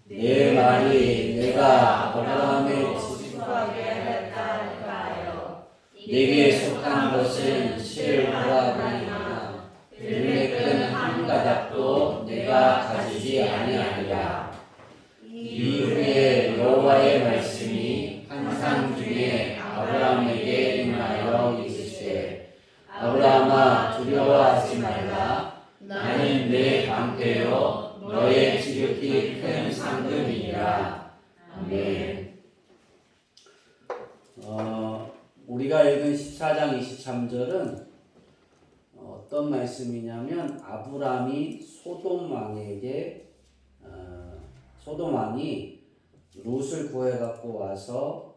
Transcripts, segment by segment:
내 말이 내가 아브라함의 지식하게 하였다 하여 내게 속한 것은 실과이나 들매끈 한 가닥도 내가 가지지 아니하리라. 이후에 여호와의 말씀이 환상 중에 아브라함에게 임하여 이르시되 아브라함아 두려워하지 말라. 나는 내 방패요 너의 지극히 큰 상급이니라. 아멘. 우리가 읽은 14장 23절은 어떤 말씀이냐면 아브라함이 소돔 왕이 롯을 구해 갖고 와서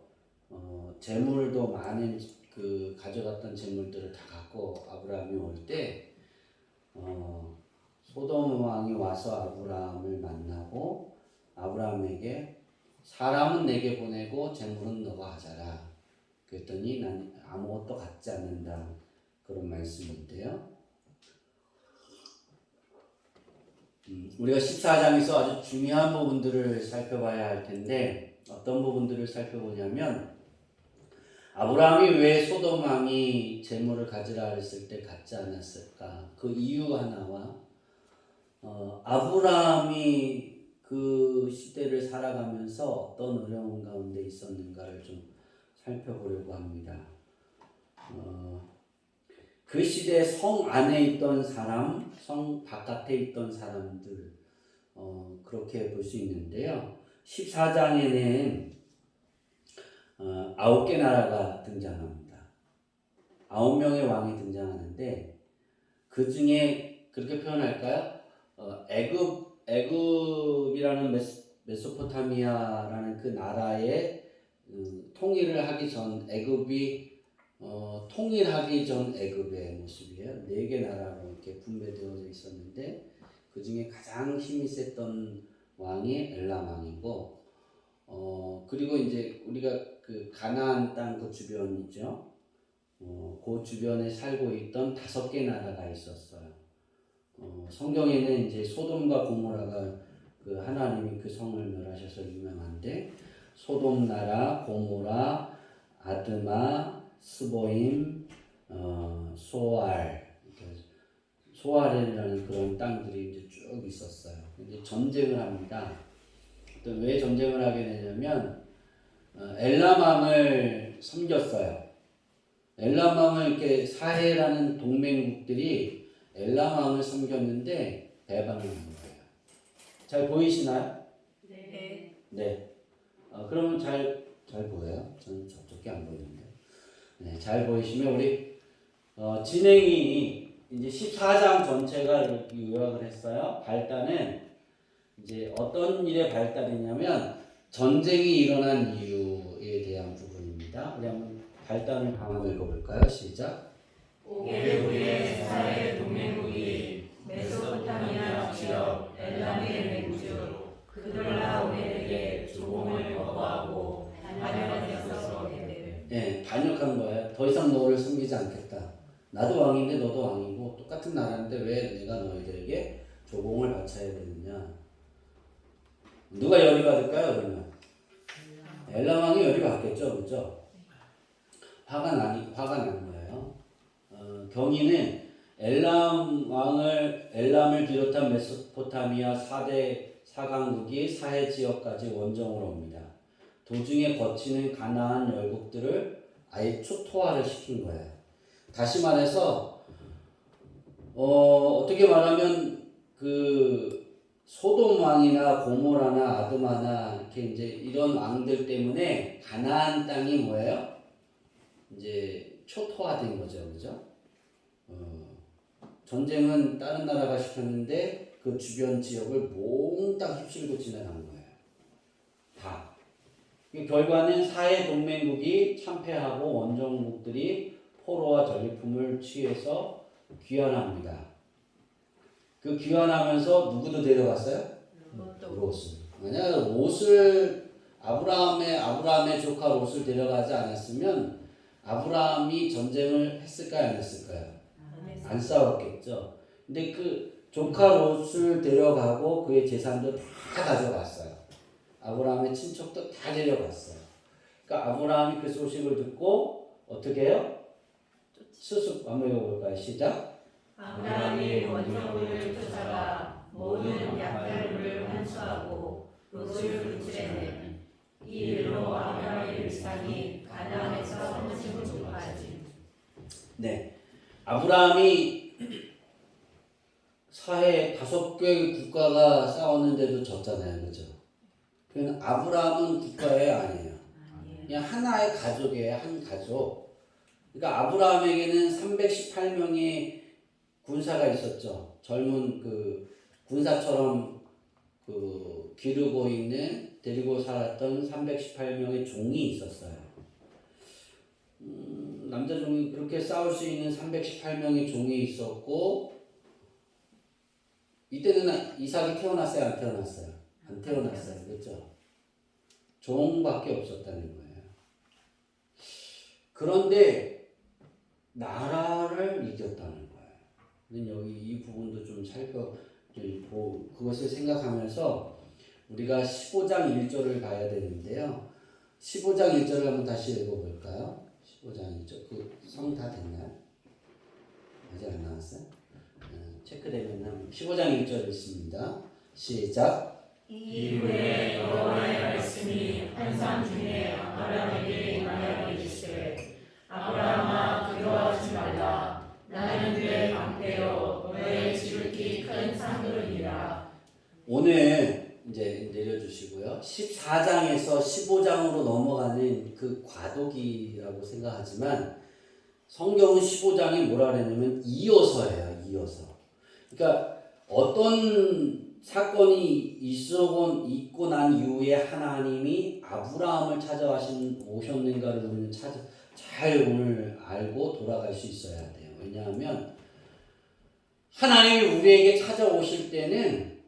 재물도 많은 그 가져갔던 재물들을 다 갖고 아브라함이 올 때 소돔 왕이 와서 아브라함을 만나고 아브라함에게 사람은 내게 보내고 재물은 너가 가져라. 그랬더니 난 아무것도 갖지 않는다. 그런 말씀인데요. 우리가 14장에서 아주 중요한 부분들을 살펴봐야 할 텐데 어떤 부분들을 살펴보냐면 아브라함이 왜 소돔 왕이 재물을 가지라 했을 때 갖지 않았을까? 그 이유 하나와 아브라함이 그 시대를 살아가면서 어떤 어려운 가운데 있었는가를 좀 살펴보려고 합니다. 그 시대 성 안에 있던 사람, 성 바깥에 있던 사람들 그렇게 볼 수 있는데요. 14장에는 9개 나라가 등장합니다. 9명의 왕이 등장하는데 그 중에 그렇게 표현할까요? 애굽이라는 메소포타미아라는 그 나라의 통일을 하기 전 애굽이 통일하기 전 애굽의 모습이에요. 4개 나라로 이렇게 분배되어져 있었는데 그 중에 가장 힘이 셌던 왕이 엘람 왕이고 그리고 이제 우리가 그 가나안 땅 그 주변이죠. 그 주변에 살고 있던 5개 나라가 있었어요. 성경에는 이제 소돔과 고모라가 그 하나님이 그 성을 멸하셔서 유명한데 소돔 나라, 고모라, 아드마, 스보임, 소알이라는 그런 땅들이 이제 쭉 있었어요. 이제 전쟁을 합니다. 왜 전쟁을 하게 되냐면 엘람 왕을 섬겼어요. 엘람 왕을 이렇게 사해라는 동맹국들이 엘람 왕을 섬겼는데 배반을 한 거예요. 잘 보이시나요? 네. 네. 그러면 잘 보여요? 저는 저쪽에 안 보이는데. 네, 잘 보이시면 우리 진행이 이제 14장 전체가 이렇게 요약을 했어요. 발단은 이제 어떤 일의 발단이냐면 전쟁이 일어난 이유에 대한 부분입니다. 우리 한번 발단을 한번 읽어볼까요? 시작. 오게도의 사해 동맹국이 메소포타미아 지역 엘람의 내구주로 그돌라오멜에게 조공을 거부하고 반역하여서 되되. 네, 반역한 거예요. 더 이상 너를 섬기지 않겠다. 나도 왕인데 너도 왕이고 똑같은 나라인데 왜 내가 너희들에게 조공을 바쳐야 되느냐. 누가 열이 받을까요? 그러면 엘람 왕이 열이 받겠죠, 그렇죠? 화가 난 거예요. 경위는 엘람을 비롯한 메소포타미아 4대 사강국이 사해 지역까지 원정으로 옵니다. 도중에 거치는 가나안 열국들을 아예 초토화를 시킨 거예요. 다시 말해서 어떻게 말하면 그 소돔 왕이나 고모라나 아드마나 이렇게 이제 이런 왕들 때문에 가나안 땅이 뭐예요? 이제 초토화된 거죠, 그죠? 전쟁은 다른 나라가 시켰는데 그 주변 지역을 몽땅 휩쓸고 지나간 거예요. 다. 결과는 사해 동맹국이 참패하고 원정국들이 포로와 전리품을 취해서 귀환합니다. 그 귀환하면서 누구도 데려갔어요? 롯을. 만약 롯을 아브라함의 조카 롯을 데려가지 않았으면 아브라함이 전쟁을 했을까요, 안 했을까요? 안 싸웠겠죠. 근데 그 조카 롯을 데려가고 그의 재산도 다 가져갔어요. 아브라함의 친척도 다 데려갔어요. 그러니까 아브라함이 그 소식을 듣고 어떻게 해요? 수습 한번 읽어볼까요? 시작. 아브라함이 원정을 쫓아가 모든 약탈물을 환수하고 롯을 분출해내. 이 일로 아브라함의 일상이 가나안에서 한층 좁아지. 네, 아브라함이 사해 5개의 국가가 싸웠는데도 졌잖아요, 그죠? 그러면 아브라함은 국가에 아니에요. 그냥 하나의 가족이에요, 한 가족. 그러니까 아브라함에게는 318명의 군사가 있었죠. 젊은 그 군사처럼 그 기르고 있는 데리고 살았던 318명의 종이 있었어요. 남자 종이 그렇게 싸울 수 있는 318명의 종이 있었고 이때는 이삭이 태어났어요, 안 태어났어요? 안 태어났어요, 그렇죠? 종밖에 없었다는 거예요. 그런데 나라를 이겼다는 거예요. 여기 이 부분도 좀 그것을 생각하면서 우리가 15장 1절을 봐야 되는데요. 15장 1절을 한번 다시 읽어볼까요? 15장 1절. 그 성 다 됐나요? 아직 안 나왔어요? 체크되면 15장 1절 읽습니다. 시작. 이후에 여호와의 말씀이 환상 중에 아브라함에게 임하여 이르시되 아브라함아 두려워하지 말라. 나는 내 방패요 너의 지극히 큰 산돌이니라. 오늘 이제 내려주시고요. 14장에서 15장으로 넘어가는 그 과도기라고 생각하지만 성경은 15장에 뭐라 그랬냐면 이어서예요. 이어서. 그러니까 어떤 사건이 있고 난 이후에 하나님이 아브라함을 오셨는가를 우리는 잘 오늘 알고 돌아갈 수 있어야 돼요. 왜냐하면 하나님이 우리에게 찾아오실 때는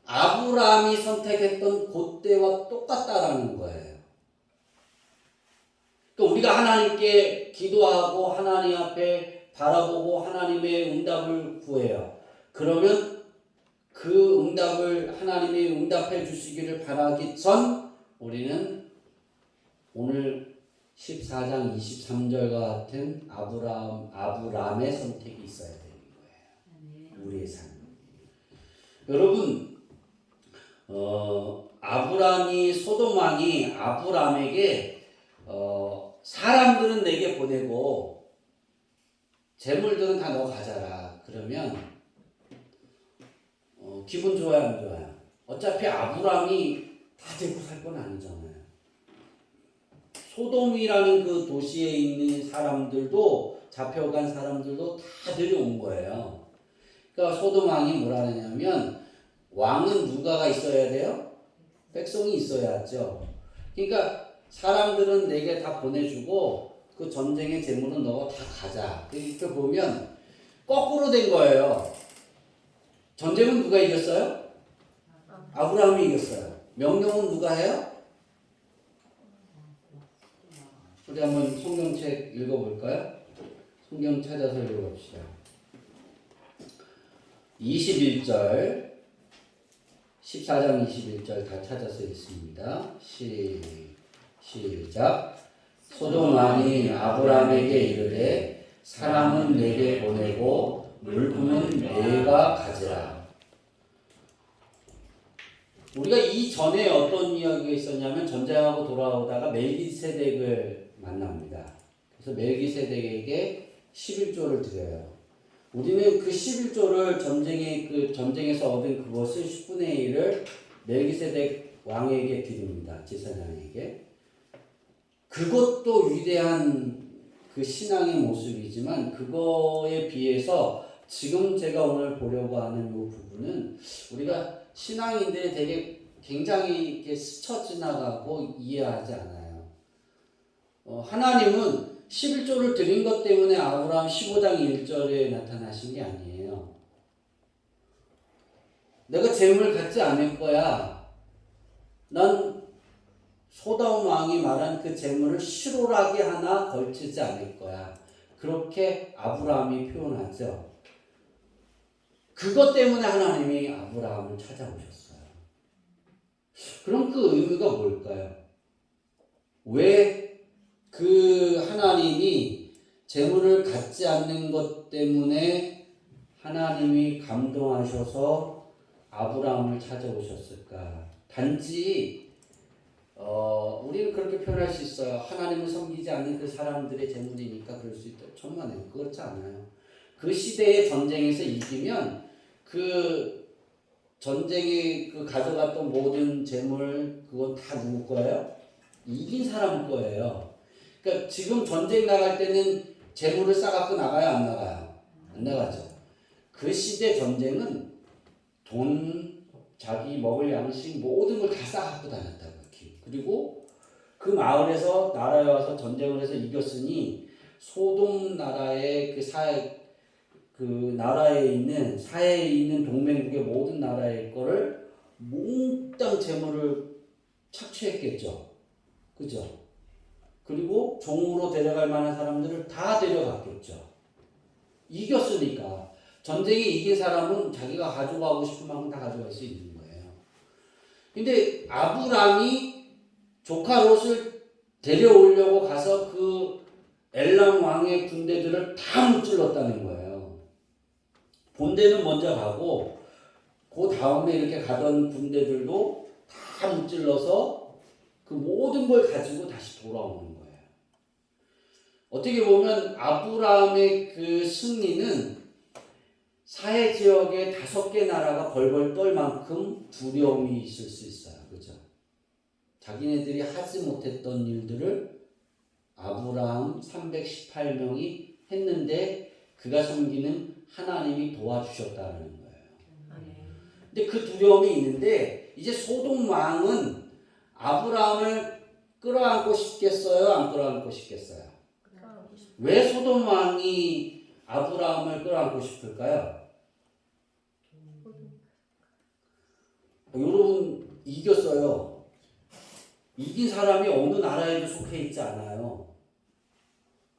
아브라함이 선택했던 그때와 똑같다라는 거예요. 그러니까 우리가 하나님께 기도하고 하나님 앞에 바라보고 하나님의 응답을 구해요. 그러면 그 응답을 하나님이 응답해 주시기를 바라기 전 우리는 오늘 14장 23절과 같은 아브라함의 선택이 있어야 되는 거예요. 우리의 삶. 여러분, 소돔 왕이 아브라함에게 사람들은 내게 보내고 재물들은 다 너 가져라. 그러면 기분 좋아요, 안 좋아요? 어차피 아브라함이 다 데리고 살 건 아니잖아요. 소돔이라는 그 도시에 있는 사람들도 잡혀간 사람들도 다 데려온 거예요. 그러니까 소돔 왕이 뭐라 하냐면 왕은 누가가 있어야 돼요? 백성이 있어야죠. 그러니까 사람들은 내게 다 보내주고 그 전쟁의 재물은 너가 다 가자. 이렇게 보면 거꾸로 된 거예요. 전쟁은 누가 이겼어요? 아브라함이 이겼어요. 명령은 누가 해요? 우리 한번 성경책 읽어볼까요? 성경 찾아서 읽어봅시다. 21절 14장 21절 다 찾아서 읽습니다. 시작. 소돔 왕이 아브라함에게 이르되 사람은 내게 보내고 물품은 내가 가지라. 우리가 이전에 어떤 이야기가 있었냐면 전쟁하고 돌아오다가 멜기세덱을 만납니다. 그래서 멜기세덱에게 11조를 드려요. 우리는 그 11조를 전쟁에서 얻은 그것을 10분의 1을 멜기세덱 왕에게 드립니다. 제사장에게. 그것도 위대한 그 신앙의 모습이지만 그거에 비해서 지금 제가 오늘 보려고 하는 이 부분은 우리가 신앙인들이 되게 굉장히 이렇게 스쳐 지나가고 이해하지 않아요. 하나님은 11조를 드린 것 때문에 아브라함 15장 1절에 나타나신 게 아니에요. 내가 재물 갖지 않을 거야. 난 소돔 왕이 말한 그 재물을 실오라기 하나 걸치지 않을 거야. 그렇게 아브라함이 표현하죠. 그것 때문에 하나님이 아브라함을 찾아오셨어요. 그럼 그 의미가 뭘까요? 왜 그 하나님이 재물을 갖지 않는 것 때문에 하나님이 감동하셔서 아브라함을 찾아오셨을까? 단지 우리는 그렇게 표현할 수 있어요. 하나님을 섬기지 않는 그 사람들의 재물이니까 그럴 수 있다. 천만에 그렇지 않아요. 그 시대의 전쟁에서 이기면 그 전쟁에 그 가져갔던 모든 재물 그건 다 누구 거예요? 이긴 사람 거예요. 그러니까 지금 전쟁 나갈 때는 재물을 싸갖고 나가요, 안 나가요? 안 나가죠. 그 시대 전쟁은 돈, 자기 먹을 양식 모든 걸 다 싸갖고 다녔다고. 그리고 그 마을에서 나라에 와서 전쟁을 해서 이겼으니 소돔 나라의 그 나라에 있는 사해에 있는 동맹국의 모든 나라의 거를 몽땅 재물을 착취했겠죠. 그죠? 그리고 종으로 데려갈 만한 사람들을 다 데려갔겠죠. 이겼으니까. 전쟁에 이긴 사람은 자기가 가져가고 싶은 만큼 다 가져갈 수 있는 거예요. 근데 아브람이 조카 롯을 데려오려고 가서 그 엘람 왕의 군대들을 다 무찔렀다는 거예요. 본대는 먼저 가고 그 다음에 이렇게 가던 군대들도 다 무찔러서 그 모든 걸 가지고 다시 돌아오는 거예요. 어떻게 보면 아브라함의 그 승리는 사해 지역의 5개 나라가 벌벌 떨 만큼 두려움이 있을 수 있어요. 그죠? 자기네들이 하지 못했던 일들을 아브라함 318명이 했는데 그가 섬기는 하나님이 도와주셨다는 거예요. 근데 그 두려움이 있는데 이제 소돔 왕은 아브라함을 끌어안고 싶겠어요? 안 끌어안고 싶겠어요? 왜 소돔 왕이 아브라함을 끌어안고 싶을까요? 여러분 이겼어요. 이긴 사람이 어느 나라에도 속해 있지 않아요.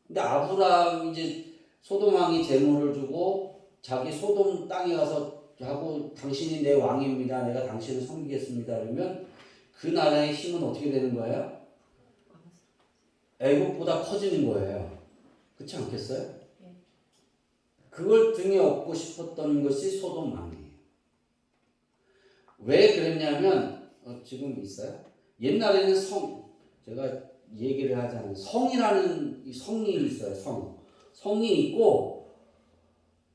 근데 아브라함 이제 소돔 왕이 재물을 주고 자기 소돔 땅에 가서 하고 당신이 내 왕입니다. 내가 당신을 섬기겠습니다. 그러면 그 나라의 힘은 어떻게 되는 거예요? 애국보다 커지는 거예요. 그렇지 않겠어요? 그걸 등에 업고 싶었던 것이 소돔 왕이에요. 왜 그랬냐면 지금 있어요? 옛날에는 제가 얘기를 하자면 성이라는 성이 있어요. 성이 있고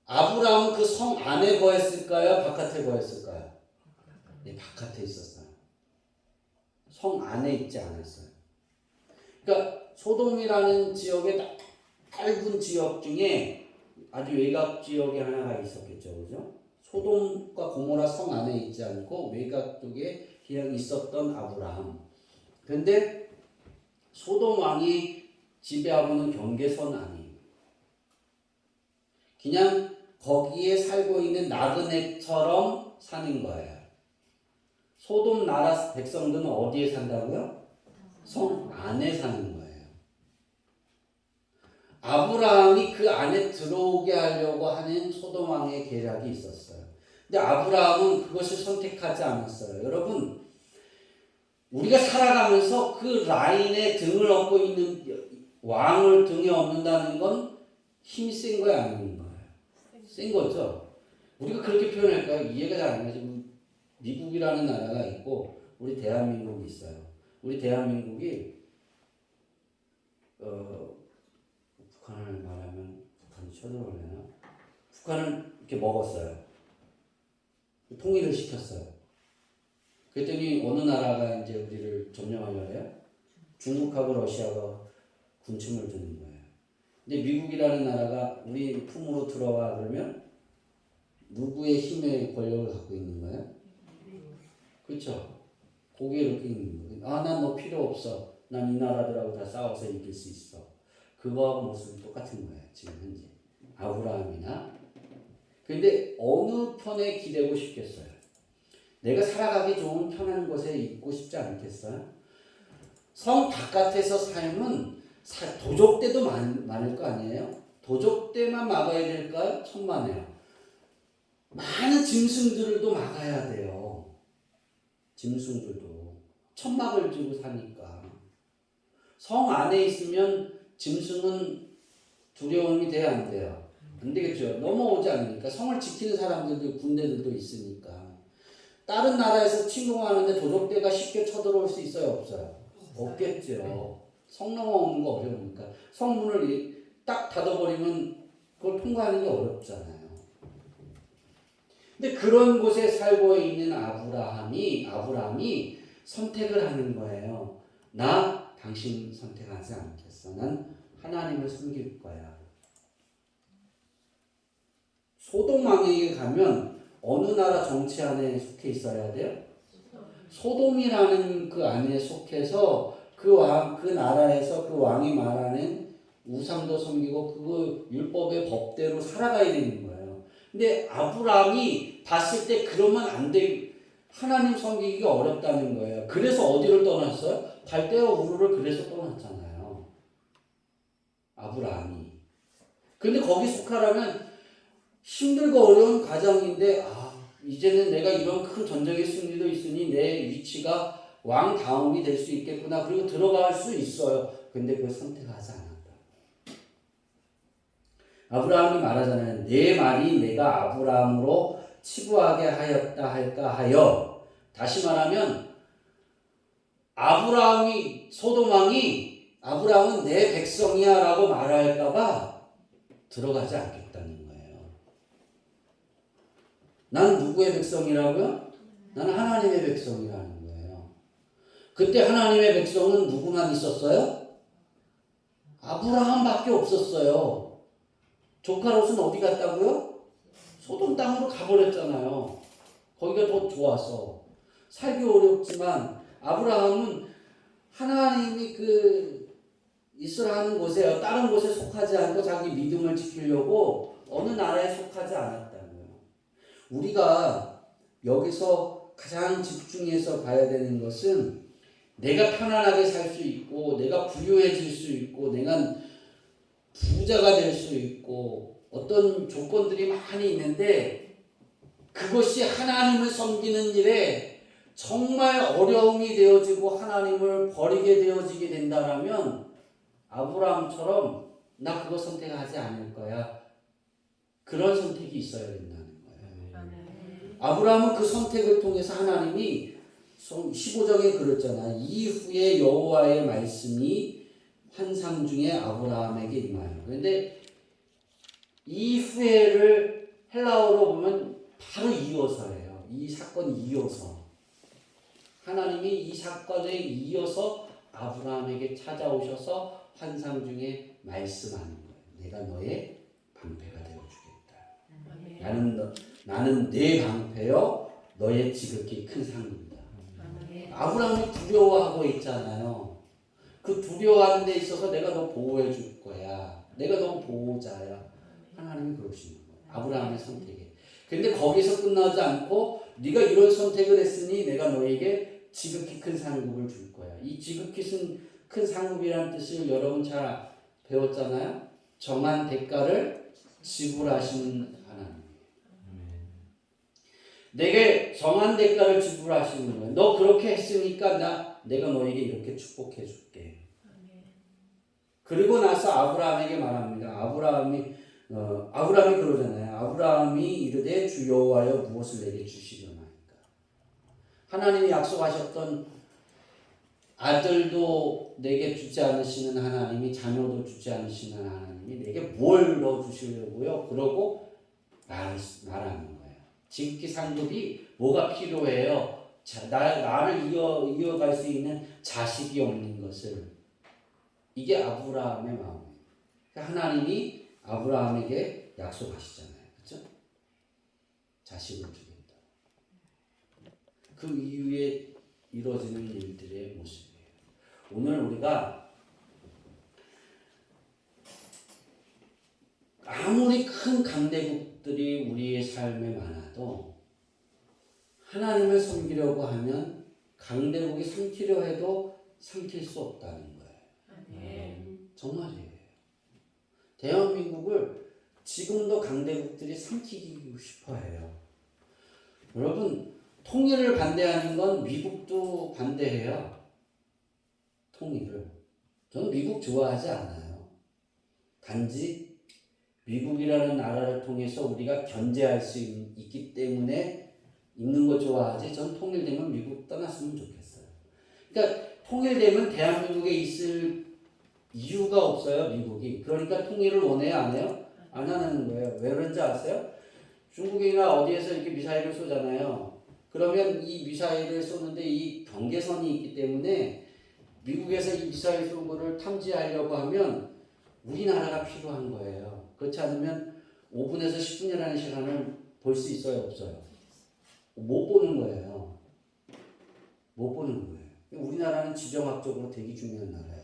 아브라함은 그 성 안에 거했을까요? 바깥에 거했을까요? 네, 바깥에 있었어요. 성 안에 있지 않았어요. 그러니까 소돔이라는 지역의 짧은 지역 중에 아주 외곽 지역에 하나가 있었겠죠. 그죠? 소돔과 고모라 성 안에 있지 않고 외곽 쪽에 그냥 있었던 아브라함. 그런데 소돔 왕이 지배하고 있는 경계선 아니에요. 그냥 거기에 살고 있는 나그네처럼 사는 거예요. 소돔 나라 백성들은 어디에 산다고요? 성 안에 사는 거예요. 아브라함이 그 안에 들어오게 하려고 하는 소돔 왕의 계략이 있었어요. 근데 아브라함은 그것을 선택하지 않았어요. 여러분, 우리가 살아가면서 그 라인에 등을 업고 있는 왕을 등에 업는다는 건 힘이 센 거야, 아닌 거예요? 센 거죠. 우리가 그렇게 표현할까요? 이해가 잘 안 가죠. 미국이라는 나라가 있고 우리 대한민국이 있어요. 우리 대한민국이 북한을 말하면 북한이 쳐들어오려나? 북한을 이렇게 먹었어요. 통일을 시켰어요. 그랬더니 어느 나라가 이제 우리를 점령하려고 해요? 중국하고 러시아가 군침을 드는 거예요. 근데 미국이라는 나라가 우리 품으로 들어와 그러면 누구의 힘의 권력을 갖고 있는 거예요? 그렇죠? 고개를 이렇게 있는 거예요. 아, 난 너 필요 없어. 난 이 나라들하고 다 싸워서 이길 수 있어. 그거하고 모습이 똑같은 거예요. 지금 현재. 아브라함이나. 근데 어느 편에 기대고 싶겠어요? 내가 살아가기 좋은 편한 곳에 있고 싶지 않겠어요? 성 바깥에서 삶은 도적대도 많을 거 아니에요? 도적대만 막아야 될까요? 천만에요. 많은 짐승들도 막아야 돼요. 짐승들도. 천막을 지고 사니까. 성 안에 있으면 짐승은 두려움이 돼야 안 돼요? 안 되겠죠. 넘어오지 않으니까. 성을 지키는 사람들도 군대들도 있으니까. 다른 나라에서 침공하는데 도적대가 쉽게 쳐들어올 수 있어요? 없어요? 없겠죠. 성 넘어오는 거 어려우니까. 성문을 딱 닫아버리면 그걸 통과하는 게 어렵잖아요. 근데 그런 곳에 살고 있는 아브라함이 선택을 하는 거예요. 나 당신 선택하지 않겠어. 난 하나님을 섬길 거야. 소돔 왕에게 가면 어느 나라 정치 안에 속해 있어야 돼요? 소돔이라는 그 안에 속해서 그 나라에서 그 왕이 말하는 우상도 섬기고 그 율법의 법대로 살아가야 되는 거예요. 근데 아브라함이 봤을 때 그러면 안 돼. 하나님 섬기기가 어렵다는 거예요. 그래서 어디를 떠났어요? 갈대아 우르를 그래서 떠났잖아요. 아브라함이. 근데 거기 속하려면 힘들고 어려운 과정인데 이제는 내가 이런 큰 전적의 승리도 있으니 내 위치가 왕 다음이 될 수 있겠구나. 그리고 들어갈 수 있어요. 근데 그걸 선택하지 않았다. 아브라함이 말하잖아요. 내 말이 내가 아브라함으로 치부하게 하였다 할까 하여. 다시 말하면 소돔 왕이 아브라함은 내 백성이야 라고 말할까봐 들어가지 않겠다는 거예요. 난 누구의 백성이라고요? 나는 하나님의 백성이라는 거예요. 그때 하나님의 백성은 누구만 있었어요? 아브라함밖에 없었어요. 조카 롯은 어디 갔다고요? 소돔 땅으로 가버렸잖아요. 거기가 더 좋아서. 살기 어렵지만 아브라함은 하나님이 있으라 하는 곳에 다른 곳에 속하지 않고 자기 믿음을 지키려고 어느 나라에 속하지 않았다고요. 우리가 여기서 가장 집중해서 봐야 되는 것은 내가 편안하게 살 수 있고 내가 부유해질 수 있고 내가 부자가 될 수 있고 어떤 조건들이 많이 있는데 그것이 하나님을 섬기는 일에 정말 어려움이 되어지고 하나님을 버리게 되어지게 된다라면 아브라함처럼 나 그거 선택하지 않을 거야. 그런 선택이 있어야 된다는 거예요. 아브라함은 그 선택을 통해서 하나님이 15장에 그랬잖아. 이후에 여호와의 말씀이 환상 중에 아브라함에게 임하여. 그런데 이후에를 헬라어로 보면 바로 이어서예요. 이 사건이 이어서. 하나님이 이 사건에 이어서 아브라함에게 찾아오셔서 환상 중에 말씀하는 거예요. 내가 너의 방패가 되어주겠다. 나는 내 방패요. 너의 지극히 큰 상급이다. 아브라함이 두려워하고 있잖아요. 그 두려워하는 데 있어서 내가 너 보호해 줄 거야. 내가 너 보호자야. 하나님이 그러시는 거예요. 아브라함의 선택에. 근데 거기서 끝나지 않고 네가 이런 선택을 했으니 내가 너에게 지극히 큰 상급을 줄 거야. 이 지극히 큰 상급이라는 뜻을 여러분 잘 배웠잖아요. 정한 대가를 지불하시는 하나님. 내게 정한 대가를 지불하시는 거예요. 너 그렇게 했으니까 내가 너에게 이렇게 축복해 줄게. 그리고 나서 아브라함에게 말합니다. 아브라함이 그러잖아요. 아브라함이 이르되 주 여호와여 무엇을 내게 주시려나이까. 하나님이 약속하셨던 아들도 내게 주지 않으시는 하나님이 자녀도 주지 않으시는 하나님이 내게 뭘 넣어주시려고요? 그러고 말하는 거예요. 지극히 상급이 뭐가 필요해요? 나를 이어갈 수 있는 자식이 없는 것을. 이게 아브라함의 마음이에요. 하나님이 아브라함에게 약속하시잖아요. 그렇죠? 자식을 주겠다. 그 이후에 이루어지는 일들의 모습이에요. 오늘 우리가 아무리 큰 강대국들이 우리의 삶에 많아도 하나님을 섬기려고 하면 강대국이 삼키려 해도 삼킬 수 없다는 거예요. 정말이에요. 대한민국을 지금도 강대국들이 삼키고 싶어 해요. 여러분, 통일을 반대하는 건 미국도 반대해요. 통일을. 저는 미국 좋아하지 않아요. 단지 미국이라는 나라를 통해서 우리가 견제할 수 있기 때문에 있는 거 좋아하지. 전 통일되면 미국 떠났으면 좋겠어요. 그러니까 통일되면 대한민국에 있을 이유가 없어요, 미국이. 그러니까 통일을 원해요, 안 해요? 안 하는 거예요. 왜 그런지 아세요? 중국이나 어디에서 이렇게 미사일을 쏘잖아요. 그러면 이 미사일을 쏘는데 이 경계선이 있기 때문에 미국에서 이 미사일 쏜 거를 탐지하려고 하면 우리나라가 필요한 거예요. 그렇지 않으면 5분에서 10분이라는 시간을 볼 수 있어요, 없어요? 못 보는 거예요. 못 보는 거예요. 우리나라는 지정학적으로 되게 중요한 나라예요.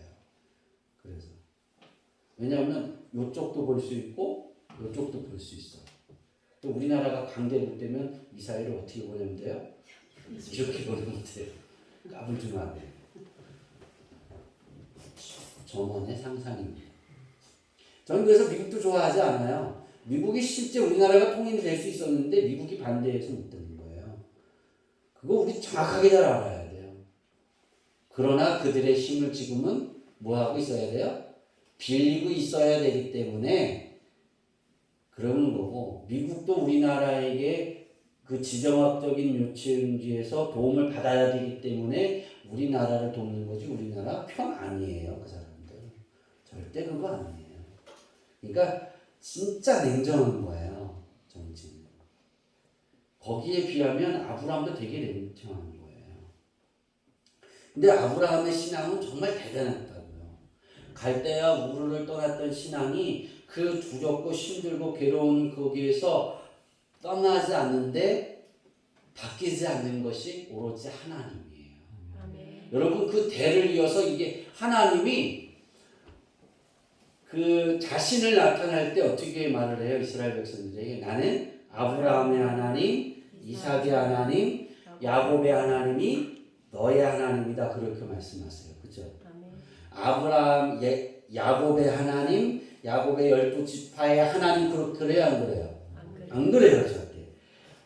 그래서 왜냐하면 이쪽도 볼 수 있고 이쪽도 볼 수 있어. 또 우리나라가 강대국되면 미사일을 어떻게 보내면 돼요? 이렇게 보내면 돼요. 까불지만 안 돼요. 저만의 상상입니다. 저는 그래서 미국도 좋아하지 않아요. 미국이 실제 우리나라가 통일이 될 수 있었는데 미국이 반대해서 못 되는 거예요. 그거 우리 정확하게 잘 알아야 돼요. 그러나 그들의 힘을 지금은 뭐 하고 있어야 돼요? 빌리고 있어야 되기 때문에 그러는 거고, 미국도 우리나라에게 그 지정학적인 요청지에서 도움을 받아야 되기 때문에 우리나라를 돕는 거지 우리나라 편 아니에요. 그 사람들 절대 그거 아니에요. 그러니까 진짜 냉정한 거예요, 정치는. 거기에 비하면 아브라함도 되게 냉정한 거예요. 근데 아브라함의 신앙은 정말 대단했다고요. 갈대아 우르를 떠났던 신앙이 그 두렵고 힘들고 괴로운 거기에서 떠나지 않는데 바뀌지 않는 것이 오로지 하나님이에요. 아멘. 여러분 그 대를 이어서 이게 하나님이 그 자신을 나타날 때 어떻게 말을 해요? 이스라엘 백성들에게 나는 아브라함의 하나님, 이삭의 하나님, 야곱의 하나님이 너의 하나님이다. 그렇게 말씀하세요. 그죠? 아브라함, 야곱의 하나님, 야곱의 12지파의 하나님 그래요? 안 그래요? 안 그래요. 절대.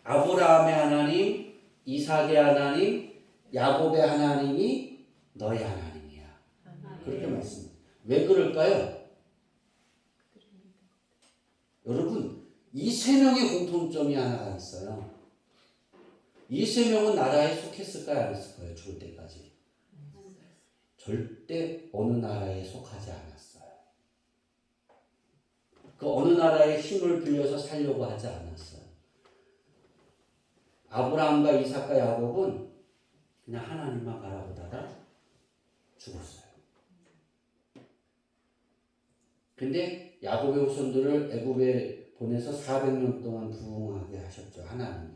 아브라함의 하나님, 이삭의 하나님, 야곱의 하나님이 너의 하나님이야. 그렇게 말씀해요. 왜 그럴까요? 여러분 이 세 명의 공통점이 하나가 있어요. 이 세 명은 나라에 속했을까요? 안 했을까요? 죽을 때까지. 절대 어느 나라에 속하지 않았어요. 그 어느 나라의 힘을 빌려서 살려고 하지 않았어요. 아브라함과 이삭과 야곱은 그냥 하나님만 바라보다가 죽었어요. 근데 야곱의 후손들을 애굽에 보내서 400년 동안 부흥하게 하셨죠. 하나님이.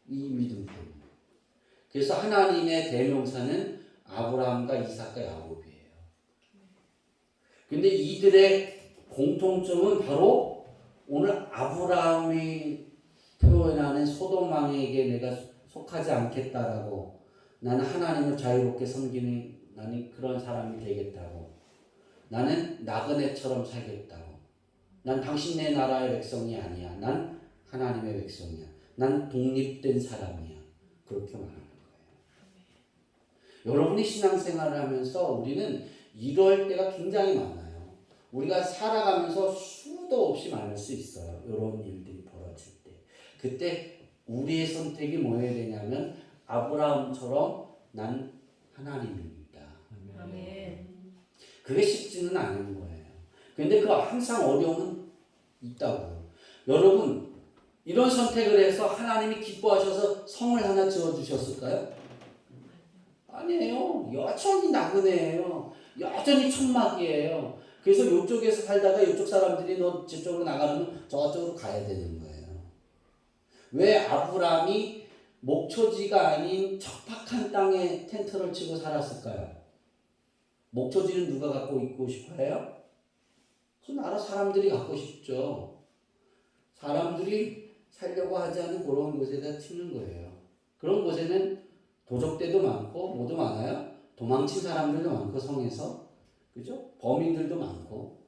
이 믿음 때문에. 그래서 하나님의 대명사는 아브라함과 이삭과 야곱이에요. 근데 이들의 공통점은 바로 오늘 아브라함이 표현하는 소돔 왕에게 내가 속하지 않겠다라고, 나는 하나님을 자유롭게 섬기는 나는 그런 사람이 되겠다고, 나는 나그네처럼 살겠다고, 난 당신네 나라의 백성이 아니야, 난 하나님의 백성이야, 난 독립된 사람이야, 그렇게 말하는 거예요. 여러분이 신앙생활을 하면서 우리는 이럴 때가 굉장히 많아요. 우리가 살아가면서 수도 없이 많을 수 있어요. 이런 일들이 벌어질 때. 그때 우리의 선택이 뭐여야 되냐면 아브라함처럼 난 하나님입니다. 아멘. 그게 쉽지는 않은 거예요. 근데 그 항상 어려움은 있다고요. 여러분 이런 선택을 해서 하나님이 기뻐하셔서 성을 하나 지어주셨을까요? 아니에요. 여전히 나그네예요. 여전히 천막이에요. 그래서 이쪽에서 살다가 이쪽 사람들이 너 저쪽으로 나가면 저쪽으로 가야 되는 거예요. 왜 아브라함이 목초지가 아닌 척박한 땅에 텐트를 치고 살았을까요? 목초지는 누가 갖고 있고 싶어요? 그 나라 사람들이 갖고 싶죠. 사람들이 살려고 하지 않는 그런 곳에다 치는 거예요. 그런 곳에는 도적대도 많고 뭐도 많아요. 도망친 사람들도 많고 성에서, 그죠? 범인들도 많고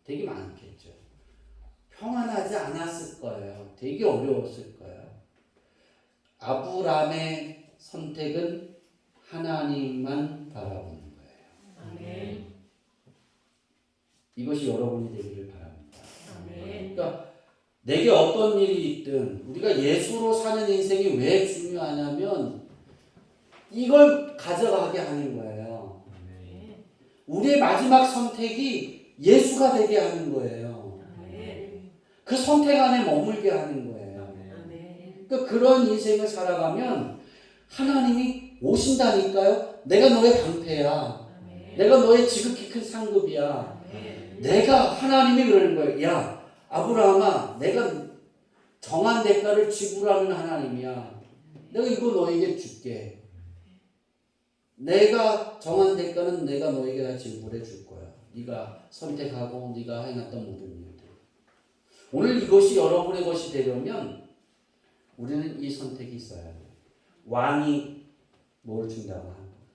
되게 많겠죠. 평안하지 않았을 거예요. 되게 어려웠을 거예요. 아브라함의 선택은 하나님만 바라보는 거예요. 아멘. 이것이 여러분이 되기를 바랍니다. 아멘. 그러니까 내게 어떤 일이 있든 우리가 예수로 사는 인생이 왜 중요하냐면 이걸 가져가게 하는 거예요. 우리의 마지막 선택이 예수가 되게 하는 거예요. 아멘. 그 선택 안에 머물게 하는 거예요. 아멘. 그러니까 그런 인생을 살아가면 하나님이 오신다니까요. 내가 너의 방패야. 아멘. 내가 너의 지극히 큰 상급이야. 아멘. 내가 하나님이 그러는 거예요. 야 아브라함아, 내가 정한 대가를 지불하는 하나님이야. 내가 이거 너에게 줄게. 내가 정한 대가는 내가 너에게 다 지불해 줄 거야. 네가 선택하고 네가 행했던 모든 일들. 오늘 이것이 여러분의 것이 되려면 우리는 이 선택이 있어야 돼. 왕이 뭘 준다고 하는 거야.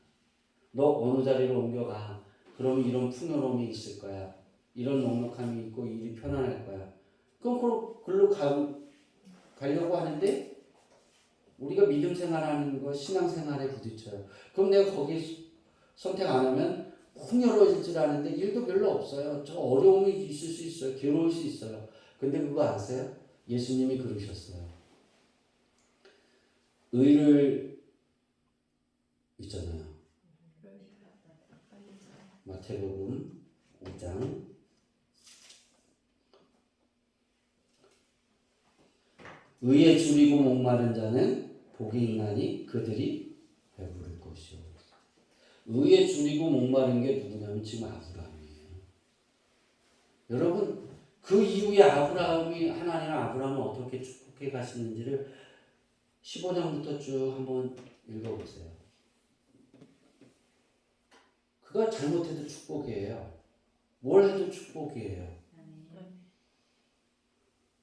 너 어느 자리로 옮겨가. 그러면 이런 풍요로움이 있을 거야. 이런 넉넉함이 있고 일이 편안할 거야. 그럼 글로 가려고 하는데 우리가 믿음 생활하는 거 신앙생활에 부딪혀요. 그럼 내가 거기 선택 안 하면 풍요로워질 줄 아는데 일도 별로 없어요. 저 어려움이 있을 수 있어요. 괴로울 수 있어요. 근데 그거 아세요? 예수님이 그러셨어요. 의를 있잖아요. 마태복음 5장 의에 줄이고 목마른 자는 복이 있나니 그들이 배부를 것이요. 의에 줄이고 목마른 게 누구냐면 지금 아브라함이에요. 여러분 그 이후에 아브라함이 하나님은 아브라함을 어떻게 축복해 가시는지를 15장부터 쭉 한번 읽어보세요. 그가 잘못해도 축복이에요. 뭘 해도 축복이에요.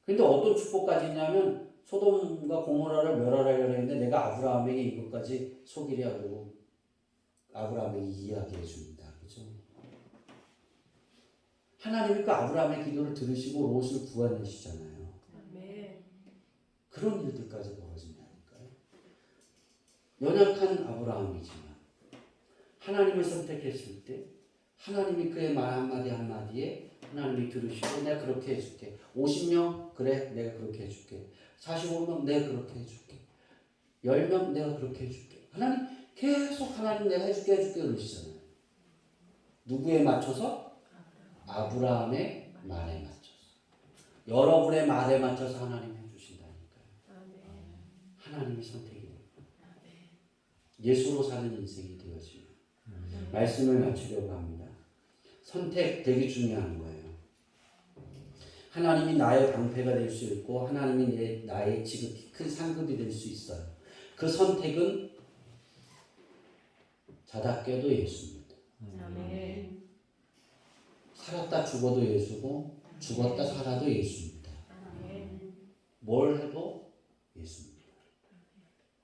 근데 어떤 축복까지 있냐면 소돔과 고모라를 멸하려고 했는데 내가 아브라함에게 이것까지 속이랴 그러고 아브라함에게 이야기해 줍니다. 그죠? 하나님이 그 아브라함의 기도를 들으시고 롯을 구원하시잖아요. 아멘. 그런 일들까지 벌어진다니까요. 연약한 아브라함이지만 하나님을 선택했을 때 하나님이 그의 말 한마디 한마디에 하나님이 들으시고 내가 그렇게 해줄게. 50명? 그래 내가 그렇게 해줄게. 45명? 내가 그렇게 해줄게. 10명? 내가 그렇게 해줄게. 하나님 계속 하나님 내가 해줄게 그러시잖아요. 누구에 맞춰서? 아브라함의 말에 맞춰서. 여러분의 말에 맞춰서 하나님 해주신다니까요. 아멘. 하나님이 선택이 돼요. 예수로 사는 인생이 되어지면 말씀을 맞추려고 합니다. 선택 되게 중요한 거예요. 하나님이 나의 방패가 될 수 있고 하나님이 나의 지극히 큰 상급이 될 수 있어요. 그 선택은 자답게도 예수입니다. 아멘. 살았다 죽어도 예수고 죽었다 살아도 예수입니다. 아멘. 뭘 해도 예수입니다.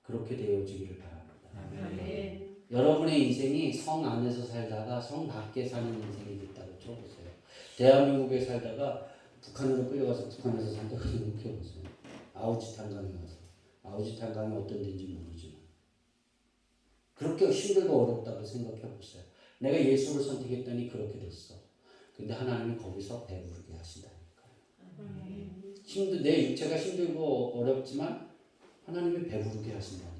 그렇게 되어지기를 바랍니다. 아멘. 여러분의 인생이 성 안에서 살다가 성 밖에 사는 인생이 됐다고 쳐보세요. 대한민국에 살다가 북한으로 끌려가서 북한에서 산다고 생각해보세요. 아우짓 한강에 가서. 아우짓 한강이 어떤 데인지 모르지만 그렇게 힘들고 어렵다고 생각해보세요. 내가 예수를 선택했더니 그렇게 됐어. 근데 하나님이 거기서 배부르게 하신다니까요. 내 육체가 힘들고 어렵지만 하나님이 배부르게 하신다니까요.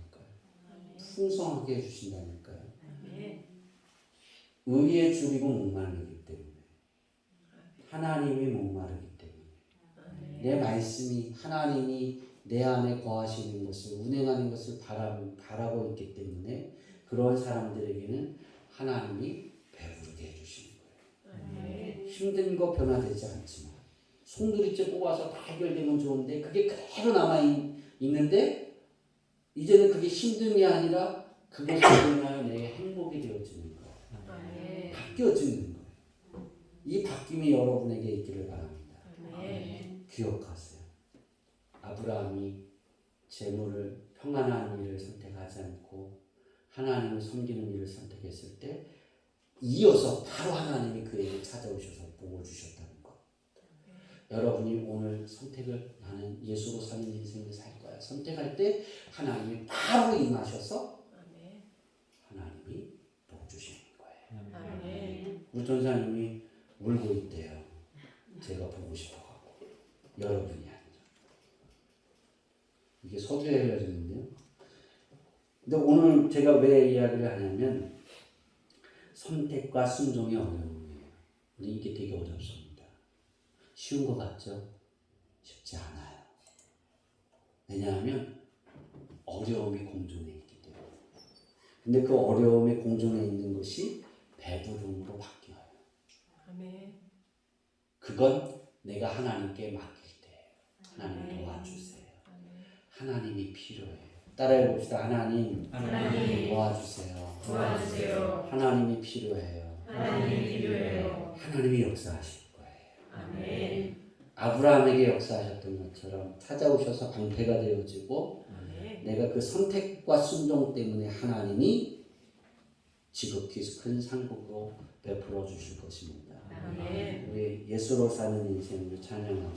풍성하게 해주신다니까요. 의에 줄이고 목마르기 때문에 하나님이 목마르기 때문에 내 말씀이 하나님이 내 안에 거하시는 것을 운행하는 것을 바라고 있기 때문에 그런 사람들에게는 하나님이 배부르게 해주시는 거예요. 힘든 거 변화되지 않지만 송두리째 뽑아서 다 해결되면 좋은데 그게 그대로 남아있는데 이제는 그게 힘듦이 아니라 그것을 통하여 내 행복이 되어지는 거예요. 바뀌어지는 거예요. 이 바뀜이 여러분에게 있기를 바랍니다. 기억하세요. 아브라함이 재물을 평안한 일을 선택하지 않고 하나님을 섬기는 일을 선택했을 때 이어서 바로 하나님이 그에게 찾아오셔서 복을 주셨다는 것. 여러분이 오늘 선택을 나는 예수로 사는 인생을 살 거야. 선택할 때 하나님이 바로 임하셔서 아멘. 하나님이 복 주시는 거예요. 아멘. 우리 전사님이 울고 있대요. 제가 보고 싶어갖고 여러분이 아니죠. 이게 서두에 헤어지는데요. 근데 오늘 제가 왜 이야기를 하냐면 선택과 순종의 어려움이에요. 근데 이게 되게 어렵습니다. 쉬운 것 같죠? 쉽지 않아요. 왜냐하면 어려움이 공존해 있기 때문에. 근데 그 어려움이 공존해 있는 것이 배부름으로 바뀌어요. 아멘. 그건 내가 하나님께 맡길 때 하나님 도와주세요. 아멘. 하나님이 필요해요. 따라해 봅시다. 하나님 하나님 도와주세요. 도와주세요. 하나님이 필요해요. 하나님이 필요해요. 하나님이 역사하실 거예요. 아멘. 아브라함에게 역사하셨던 것처럼 찾아오셔서 방패가 되어지고 아멘. 내가 그 선택과 순종 때문에 하나님이 지극히 큰 상급으로 베풀어 주실 것입니다. 아멘. 우리 예수로 사는 인생을 찬양하고